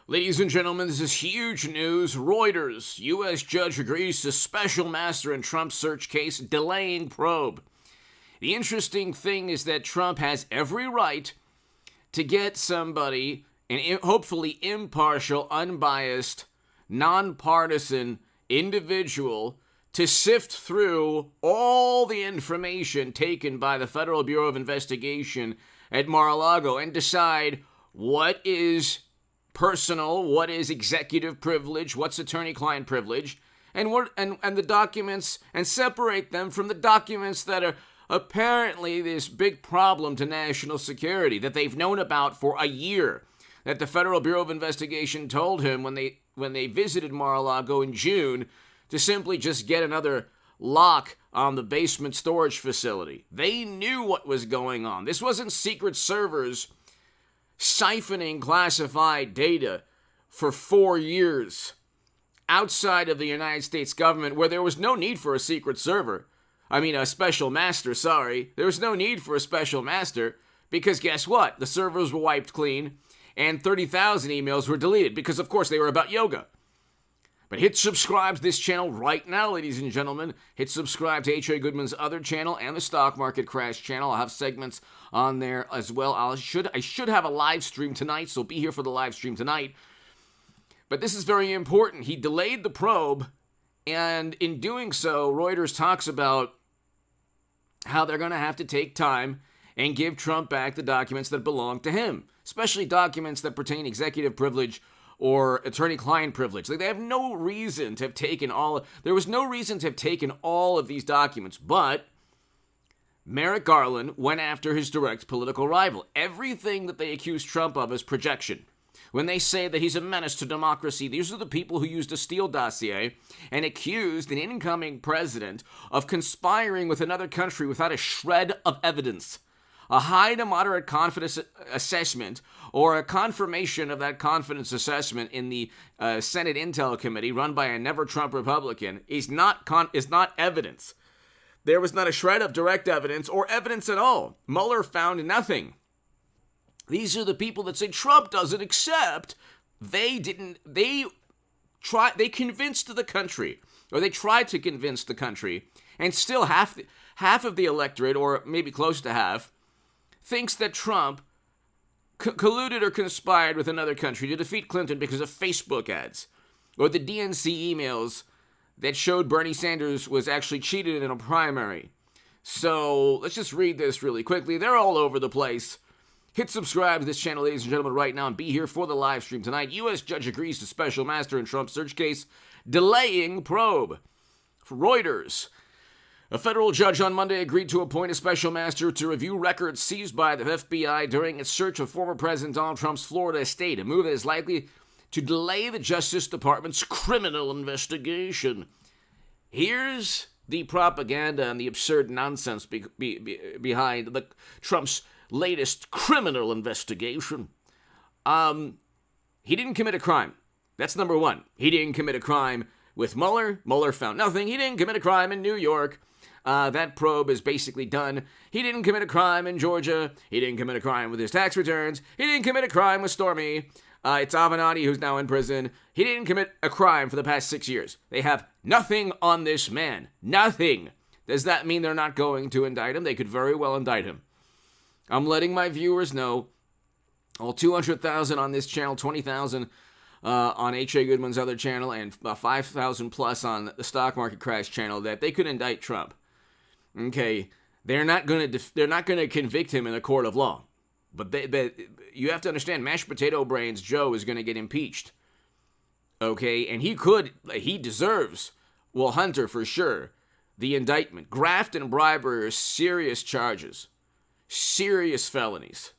Ladies and gentlemen, this is huge news. Reuters, U.S. judge agrees to special master in Trump search case, delaying probe. The interesting thing is that Trump has every right to get somebody, an hopefully impartial, unbiased, nonpartisan individual, to sift through all the information taken by the Federal Bureau of Investigation at Mar-a-Lago and decide what is personal, what is executive privilege, what's attorney-client privilege, and the documents, and separate them from the documents that are apparently this big problem to national security that they've known about for a year, that the Federal Bureau of Investigation told him when they visited Mar-a-Lago in June to simply just get another lock on the basement storage facility. They knew what was going on. This wasn't secret servers siphoning classified data for 4 years outside of the United States government, where there was no need for a secret server. A special master, sorry. There was no need for a special master because guess what? The servers were wiped clean and 30,000 emails were deleted because, of course, they were about yoga. But hit subscribe to this channel right now, ladies and gentlemen. Hit subscribe to H.A. Goodman's other channel and the Stock Market Crash channel. I'll have segments on there as well. I should have a live stream tonight, so be here for the live stream tonight. But this is very important. He delayed the probe, and in doing so, Reuters talks about how they're going to have to take time and give Trump back the documents that belong to him, especially documents that pertain executive privilege or attorney-client privilege. They have no reason to have taken there was no reason to have taken all of these documents, but Merrick Garland went after his direct political rival. Everything that they accuse Trump of is projection. When they say that he's a menace to democracy, these are the people who used a Steele dossier and accused an incoming president of conspiring with another country without a shred of evidence. A high to moderate confidence assessment or a confirmation of that confidence assessment in the Senate Intel Committee run by a never-Trump Republican is not evidence. There was not a shred of direct evidence or evidence at all. Mueller found nothing. These are the people that say Trump doesn't accept. They convinced the country, or they tried to convince the country, and still half of the electorate, or maybe close to half, thinks that Trump colluded or conspired with another country to defeat Clinton because of Facebook ads, or the DNC emails that showed Bernie Sanders was actually cheated in a primary. So let's just read this really quickly. They're all over the place. Hit subscribe to this channel, ladies and gentlemen, right now, and be here for the live stream tonight. U.S. judge agrees to special master in Trump search case, delaying probe. For Reuters, a federal judge on Monday agreed to appoint a special master to review records seized by the FBI during its search of former President Donald Trump's Florida estate, a move that is likely to delay the Justice Department's criminal investigation. Here's the propaganda and the absurd nonsense behind Trump's latest criminal investigation. He didn't commit a crime. That's number one. He didn't commit a crime with Mueller. Mueller found nothing. He didn't commit a crime in New York. That probe is basically done. He didn't commit a crime in Georgia. He didn't commit a crime with his tax returns. He didn't commit a crime with Stormy. It's Avenatti who's now in prison. He didn't commit a crime for the past 6 years. They have nothing on this man. Nothing. Does that mean they're not going to indict him? They could very well indict him. I'm letting my viewers know, all 200,000 on this channel, 20,000 on H.A. Goodman's other channel, and 5,000 plus on the Stock Market Crash channel, that they could indict Trump. Okay, they're not going to convict him in a court of law. But you have to understand, mashed potato brains Joe is going to get impeached. Okay, and he deserves, well, Hunter for sure, the indictment. Graft and bribery are serious charges. Serious felonies.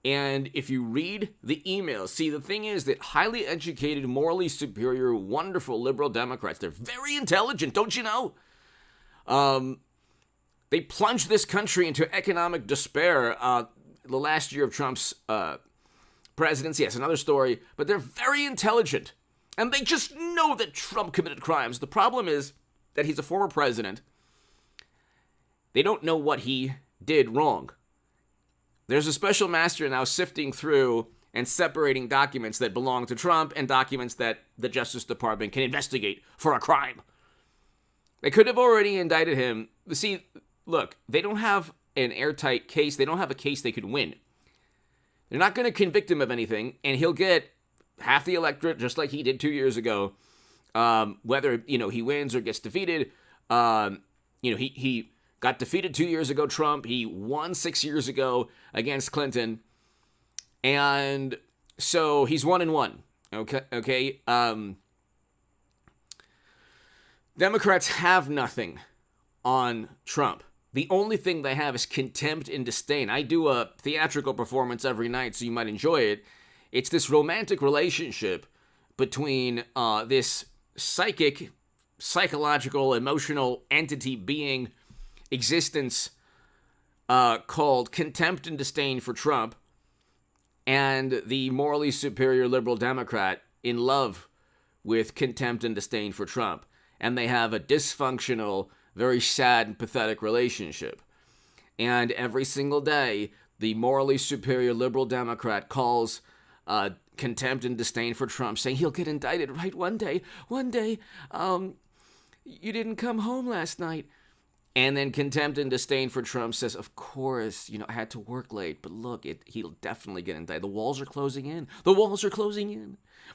And if you read the emails, see, the thing is that highly educated, morally superior, wonderful liberal Democrats, they're very intelligent, don't you know? They plunged this country into economic despair the last year of Trump's presidency. Yes, another story, but they're very intelligent. And they just know that Trump committed crimes. The problem is that he's a former president. They don't know what he did wrong. There's a special master now sifting through and separating documents that belong to Trump and documents that the Justice Department can investigate for a crime. They could have already indicted him. See, look, they don't have an airtight case. They don't have a case they could win. They're not going to convict him of anything, and he'll get half the electorate, just like he did 2 years ago. Whether, he wins or gets defeated. He got defeated 2 years ago, Trump. He won 6 years ago against Clinton. And so he's 1-1. Okay. Democrats have nothing on Trump. The only thing they have is contempt and disdain. I do a theatrical performance every night, so you might enjoy it. It's this romantic relationship between this psychological, emotional entity being existence called contempt and disdain for Trump, and the morally superior liberal Democrat in love with contempt and disdain for Trump. And they have a dysfunctional, very sad and pathetic relationship. And every single day, the morally superior liberal Democrat calls contempt and disdain for Trump, saying he'll get indicted, right? One day, you didn't come home last night. And then contempt and disdain for Trump says, of course, I had to work late, but look, he'll definitely get indicted. The walls are closing in.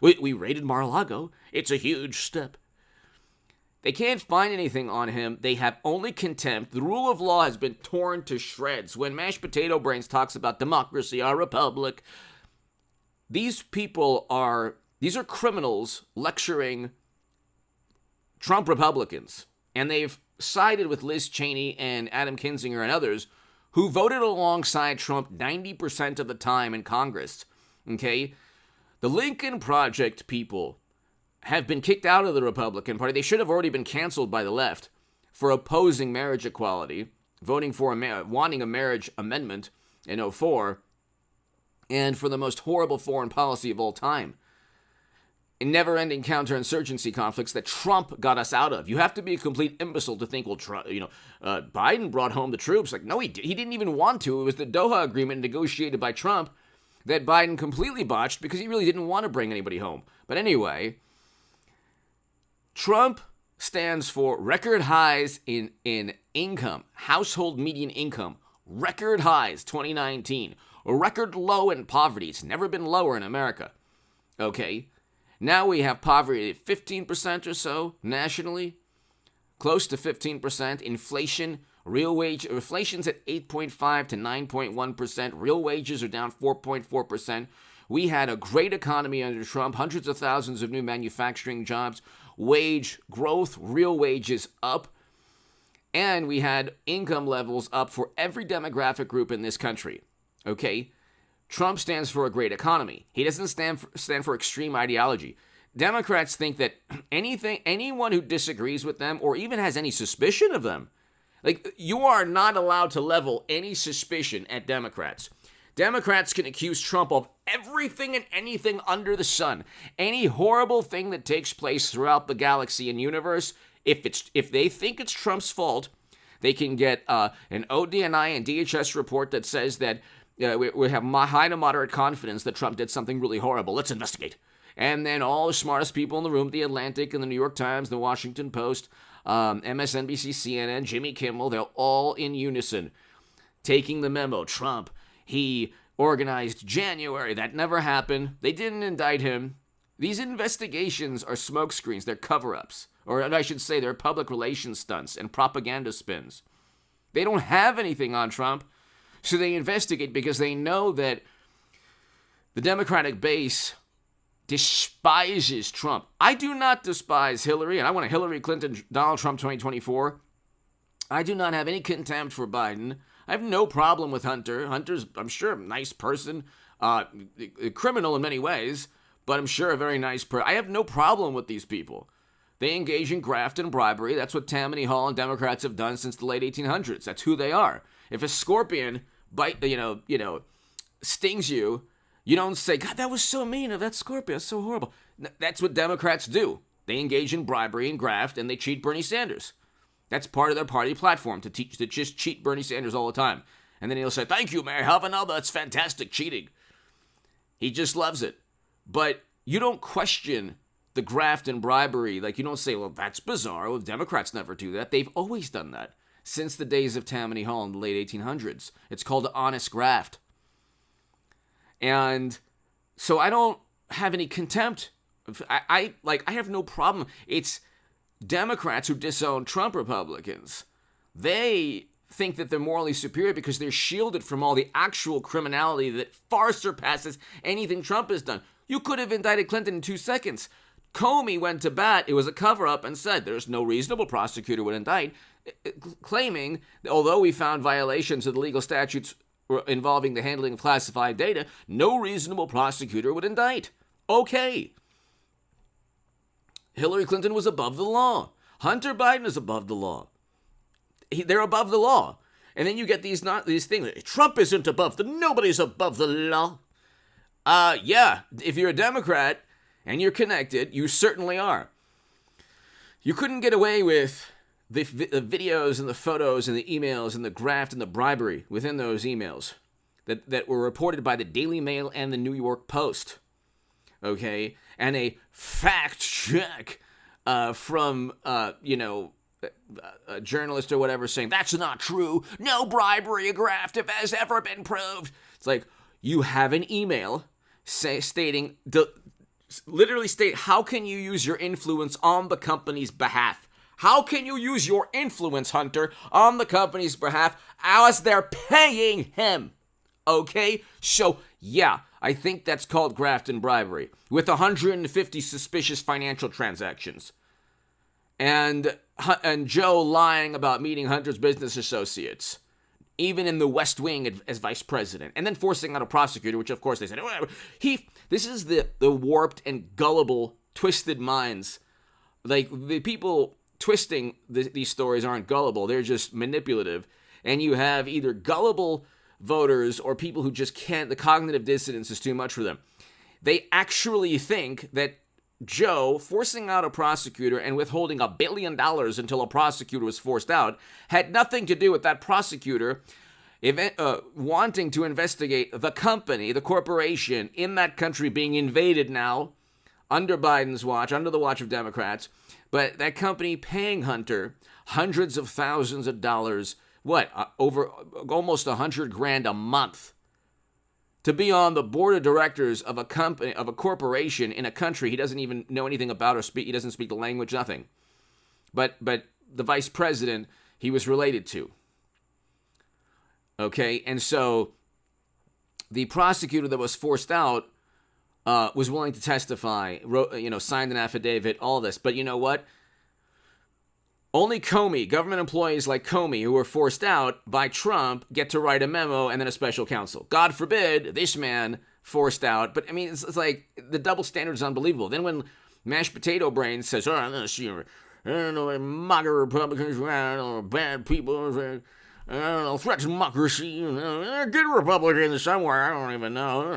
We raided Mar-a-Lago. It's a huge step. They can't find anything on him. They have only contempt. The rule of law has been torn to shreds. When Mashed Potato Brains talks about democracy, our republic, these are criminals lecturing Trump Republicans. And they've sided with Liz Cheney and Adam Kinzinger and others who voted alongside Trump 90% of the time in Congress. Okay? The Lincoln Project people have been kicked out of the Republican Party. They should have already been canceled by the left for opposing marriage equality, voting for wanting a marriage amendment in 2004, and for the most horrible foreign policy of all time. In never-ending counterinsurgency conflicts that Trump got us out of. You have to be a complete imbecile to think, Biden brought home the troops. Like, no, he didn't even want to. It was the Doha Agreement negotiated by Trump that Biden completely botched because he really didn't want to bring anybody home. But anyway, Trump stands for record highs in income, household median income, record highs 2019, a record low in poverty. It's never been lower in America. Okay. Now we have poverty at 15% or so nationally, close to 15%. Inflation's at 8.5 to 9.1%. Real wages are down 4.4%. We had a great economy under Trump, hundreds of thousands of new manufacturing jobs, wage growth, real wages up, and we had income levels up for every demographic group in this country. Okay? Trump stands for a great economy. He doesn't stand for extreme ideology. Democrats think that anyone who disagrees with them or even has any suspicion of them, like, you are not allowed to level any suspicion at Democrats. Democrats can accuse Trump of everything and anything under the sun. Any horrible thing that takes place throughout the galaxy and universe, if they think it's Trump's fault, they can get an ODNI and DHS report that says that we have high to moderate confidence that Trump did something really horrible. Let's investigate. And then all the smartest people in the room, The Atlantic and the New York Times, the Washington Post, MSNBC, CNN, Jimmy Kimmel, they're all in unison taking the memo. Trump, he organized January. That never happened. They didn't indict him. These investigations are smokescreens. They're cover-ups. Or I should say they're public relations stunts and propaganda spins. They don't have anything on Trump. So they investigate because they know that the Democratic base despises Trump. I do not despise Hillary, and I want a Hillary Clinton, Donald Trump 2024. I do not have any contempt for Biden. I have no problem with Hunter. Hunter's, I'm sure, a nice person, a criminal in many ways, but I'm sure a very nice person. I have no problem with these people. They engage in graft and bribery. That's what Tammany Hall and Democrats have done since the late 1800s. That's who they are. If a scorpion stings you, you don't say, God, that was so mean of that scorpion. That's so horrible. That's what Democrats do. They engage in bribery and graft, and they cheat Bernie Sanders. That's part of their party platform, to just cheat Bernie Sanders all the time. And then he'll say, thank you, Mayor. Have another. That's fantastic cheating. He just loves it. But you don't question the graft and bribery. Like, you don't say, well, that's bizarre. Well, Democrats never do that. They've always done that since the days of Tammany Hall in the late 1800s. It's called honest graft. And so I don't have any contempt. I have no problem. It's Democrats who disown Trump Republicans. They think that they're morally superior because they're shielded from all the actual criminality that far surpasses anything Trump has done. You could have indicted Clinton in 2 seconds. Comey went to bat. It was a cover-up and said there's no reasonable prosecutor would indict, claiming that although we found violations of the legal statutes involving the handling of classified data, no reasonable prosecutor would indict. Okay. Hillary Clinton was above the law. Hunter Biden is above the law. They're above the law. And then you get these things. Trump isn't above nobody's above the law. Yeah, if you're a Democrat and you're connected, you certainly are. You couldn't get away with the videos and the photos and the emails and the graft and the bribery within those emails that were reported by the Daily Mail and the New York Post. Okay? And a fact check from, a journalist or whatever saying, that's not true. No bribery or graft has ever been proved. It's like, you have an email literally state, how can you use your influence on the company's behalf? How can you use your influence, Hunter, on the company's behalf as they're paying him? Okay? So, yeah, I think that's called graft and bribery, with 150 suspicious financial transactions. And Joe lying about meeting Hunter's business associates, even in the West Wing as vice president, and then forcing out a prosecutor, which of course they said, whatever. This is the warped and gullible, twisted minds. Like, the people twisting these stories aren't gullible, they're just manipulative. And you have either gullible voters or people who just can't, the cognitive dissonance is too much for them. They actually think that Joe forcing out a prosecutor and withholding $1 billion until a prosecutor was forced out had nothing to do with that prosecutor wanting to investigate the company, the corporation in that country being invaded now under Biden's watch, under the watch of Democrats, but that company paying Hunter hundreds of thousands of dollars, over almost $100,000 a month, to be on the board of directors of a company, of a corporation in a country he doesn't even know anything about or speak. He doesn't speak the language, nothing. But the vice president he was related to. Okay, and so the prosecutor that was forced out was willing to testify, signed an affidavit, all this. But you know what? Only Comey, government employees like Comey, who were forced out by Trump, get to write a memo and then a special counsel. God forbid this man forced out. But, I mean, it's like the double standard is unbelievable. Then when Mashed Potato Brain says, I don't know, MAGA Republicans, I don't know, bad people, I don't know, threats democracy, good Republicans somewhere, I don't even know.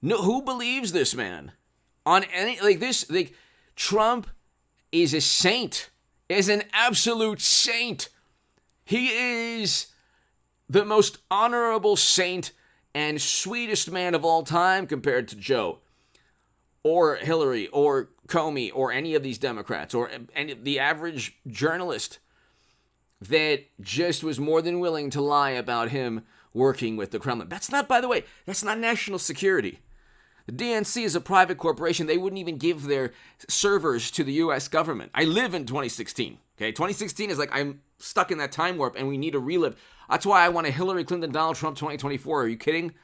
No, who believes this man? On any, Trump is a saint, is an absolute saint. He is the most honorable saint and sweetest man of all time compared to Joe or Hillary or Comey or any of these Democrats or any, the average journalist that just was more than willing to lie about him working with the Kremlin. That's not, by the way, that's not national security. The DNC is a private corporation. They wouldn't even give their servers to the U.S. government. I live in 2016. Okay, 2016 is like I'm stuck in that time warp, and we need to relive. That's why I want a Hillary Clinton, Donald Trump 2024. Are you kidding?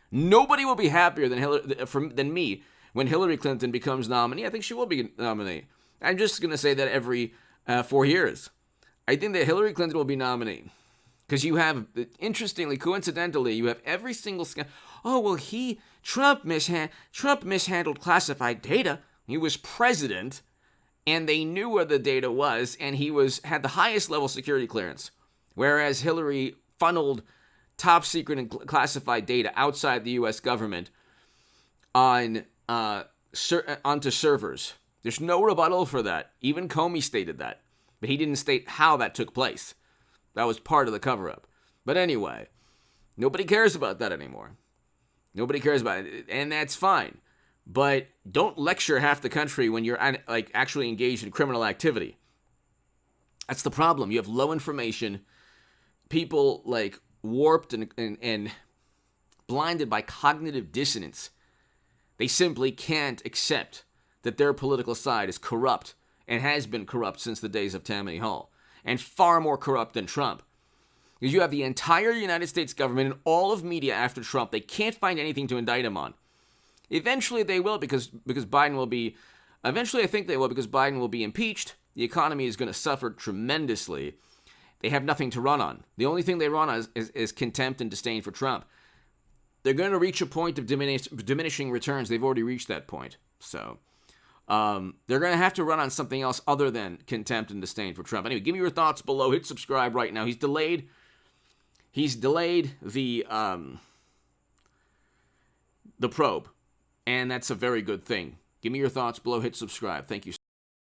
Nobody will be happier than me when Hillary Clinton becomes nominee. I think she will be nominee. I'm just going to say that every 4 years. I think that Hillary Clinton will be nominee. Because you have, interestingly, coincidentally, you have every single... Trump mishandled classified data. He was president, and they knew where the data was, and he had the highest level security clearance. Whereas Hillary funneled top secret and classified data outside the U.S. government onto servers. There's no rebuttal for that. Even Comey stated that. But he didn't state how that took place. That was part of the cover-up. But anyway, nobody cares about that anymore. Nobody cares about it, and that's fine. But don't lecture half the country when you're actually engaged in criminal activity. That's the problem. You have low information, people warped and blinded by cognitive dissonance. They simply can't accept that their political side is corrupt and has been corrupt since the days of Tammany Hall, and far more corrupt than Trump. Because you have the entire United States government and all of media after Trump. They can't find anything to indict him on. Eventually they will because Biden will be, eventually I think they will because Biden will be impeached. The economy is going to suffer tremendously. They have nothing to run on. The only thing they run on is contempt and disdain for Trump. They're going to reach a point of diminishing returns. They've already reached that point. So they're going to have to run on something else other than contempt and disdain for Trump. Anyway, give me your thoughts below. Hit subscribe right now. He's delayed the probe, and that's a very good thing. Give me your thoughts below. Hit subscribe. Thank you.